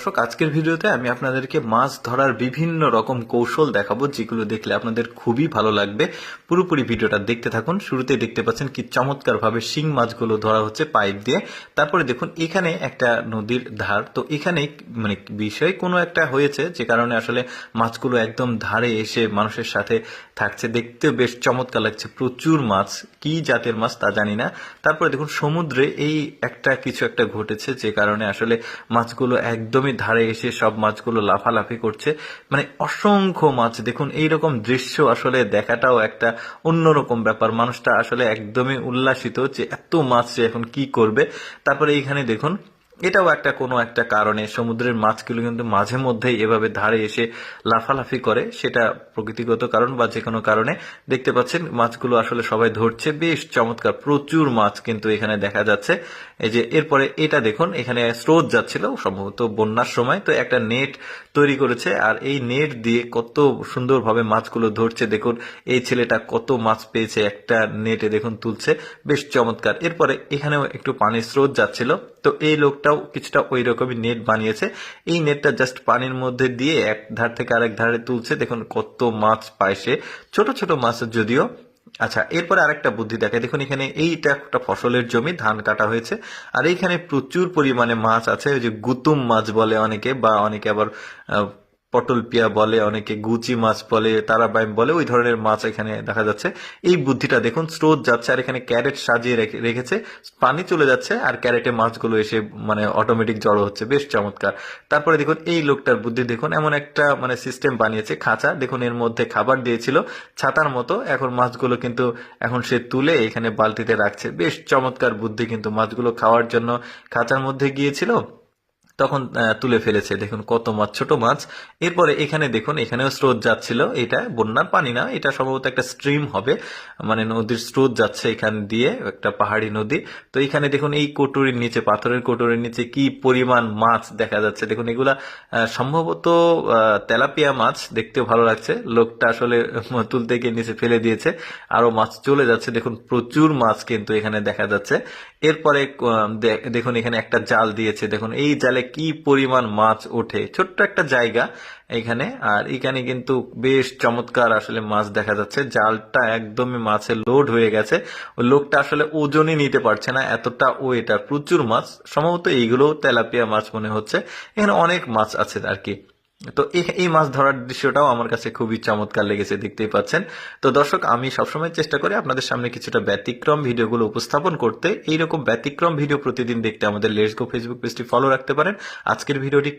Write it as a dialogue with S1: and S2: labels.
S1: দর্শক, আজকের ভিডিওতে আমি আপনাদেরকে মাছ ধরার বিভিন্ন রকম কৌশল দেখাবো, যেগুলো দেখলে আপনাদের খুবই ভালো লাগবে। পুরোপুরি ভিডিওটা দেখতে থাকুন। শুরুতে দেখতে পাচ্ছেন কি চমৎকার ভাবে শিং মাছগুলো ধরা হচ্ছে পাইপ দিয়ে। তারপরে দেখুন এখানে একটা নদীর ধার, তো এখানে মানে বিষয় কোনো একটা হয়েছে যে কারণে আসলে মাছগুলো একদম ধারে এসে মানুষের সাথে থাকছে। দেখতে বেশ চমৎকার লাগছে। প্রচুর মাছ, কি জাতের মাছ তা জানি না। তারপরে দেখুন সমুদ্রে এই কিছু একটা ঘটেছে, যে কারণে আসলে মাছগুলো একদমই ধারে এসে সব মাছগুলো লাফালাফি করছে। মানে অসংখ্য মাছ। দেখুন এইরকম দৃশ্য আসলে দেখাটাও একটা অন্যরকম ব্যাপার। মানুষটা আসলে একদমই উল্লাসিত যে এত মাছ সে এখন কি করবে। তারপরে এইখানে দেখুন এটাও কোনো একটা কারণে সমুদ্রের মাছগুলো কিন্তু মাঝে মধ্যেই এভাবে ধারে এসে লাফালাফি করে। সেটা প্রকৃতিগত কারণ বা যে কোনো কারণে। দেখতে পাচ্ছেন মাছগুলো আসলে সবাই ধরছে। বেশ চমৎকার, প্রচুর মাছ কিন্তু এখানে দেখা যাচ্ছে। এই যে এরপরে এটা দেখুন, এখানে স্রোত যাচ্ছিল সম্ভবত বন্যার সময়, তো একটা নেট তৈরি করেছে, আর এই নেট দিয়ে কত সুন্দরভাবে মাছগুলো ধরছে। দেখুন এই ছেলেটা কত মাছ পেয়েছে একটা নেটে, দেখুন তুলছে। বেশ চমৎকার। এরপরে এখানেও একটু পানির স্রোত যাচ্ছিল, তো এই লোকটাও কিছুটা ওই রকমই নেট বানিয়েছে। এই নেটটা জাস্ট পানির মধ্যে দিয়ে এক ধার থেকে আরেক ধারে তুলছে। দেখুন কত মাছ পায় সে, ছোট ছোট মাছ যদিও। আচ্ছা, এরপরে আরেকটা বুদ্ধি দেখে। দেখুন এখানে এইটা একটা ফসলের জমি, ধান কাটা হয়েছে, আর এইখানে প্রচুর পরিমাণে মাছ আছে। ওই যে গুতুম মাছ বলে অনেকে, বা অনেকে আবার পটল পিয়া বলে, অনেকে গুচি মাছ বলে, তারাবাইম বলে, ওই ধরনের মাছ এখানে দেখা যাচ্ছে। এই বুদ্ধিটা দেখুন, স্রোত যাচ্ছে আর এখানে ক্যারেট সাজিয়ে রেখেছে, পানি চলে যাচ্ছে আর ক্যারেটে মাছগুলো এসে মানে অটোমেটিক জড়ো হচ্ছে। বেশ চমৎকার। তারপরে দেখুন এই লোকটার বুদ্ধি দেখুন, এমন একটা মানে সিস্টেম বানিয়েছে, খাঁচা। দেখুন এর মধ্যে খাবার দিয়েছিল ছাতার মতো, এখন মাছগুলো কিন্তু এখন সে তুলে এখানে বালতিতে রাখছে। বেশ চমৎকার বুদ্ধি। কিন্তু মাছগুলো খাওয়ার জন্য খাঁচার মধ্যে গিয়েছিল, তখন তুলে ফেলেছে। দেখুন কত মাছ, ছোট মাছ। এরপরে এখানে দেখুন, এখানেও স্রোত যাচ্ছিল। এটা বন্যার পানি না, এটা সম্ভবত একটা স্ট্রিম হবে, মানে নদীর স্রোত যাচ্ছে এখান দিয়ে, একটা পাহাড়ি নদী। তো এখানে দেখুন এই কটুরির নিচে, পাথরের কটুরির নিচে কি পরিমাণ মাছ দেখা যাচ্ছে। দেখুন এগুলা সম্ভবত তেলাপিয়া মাছ, দেখতেও ভালো লাগছে। লোকটা আসলে তুলতে গিয়ে নিচে ফেলে দিয়েছে, আরো মাছ চলে যাচ্ছে। দেখুন প্রচুর মাছ কিন্তু এখানে দেখা যাচ্ছে। এরপরে দেখুন এখানে একটা জাল দিয়েছে। দেখুন এই জালে কি পরিমাণ মাছ ওঠে। ছোট্ট একটা জায়গা এখানে, আর এখানে কিন্তু বেশ চমৎকার আসলে মাছ দেখা যাচ্ছে। জালটা একদমই মাছে লোড হয়ে গেছে। ওই লোকটা আসলে ওজনই নিতে পারছে না, এতটা ওয়েট। আর প্রচুর মাছ, সম্ভবত এইগুলো তেলাপিয়া মাছ মনে হচ্ছে। এখানে অনেক মাছ আছে আর কি। তো এই মাছ ধরার দৃশ্যটাও আমার কাছে খুবই চমৎকার লেগেছে, দেখতেই পাচ্ছেন। তো দর্শক, আমি সবসময় চেষ্টা করি আপনাদের সামনে কিছুটা ব্যতিক্রম ভিডিওগুলো উপস্থাপন করতে। এইরকম ব্যতিক্রম ভিডিও প্রতিদিন দেখতে আমাদের লেটস গো ফেসবুক পেজটি ফলো রাখতে পারেন। আজকের ভিডিওটি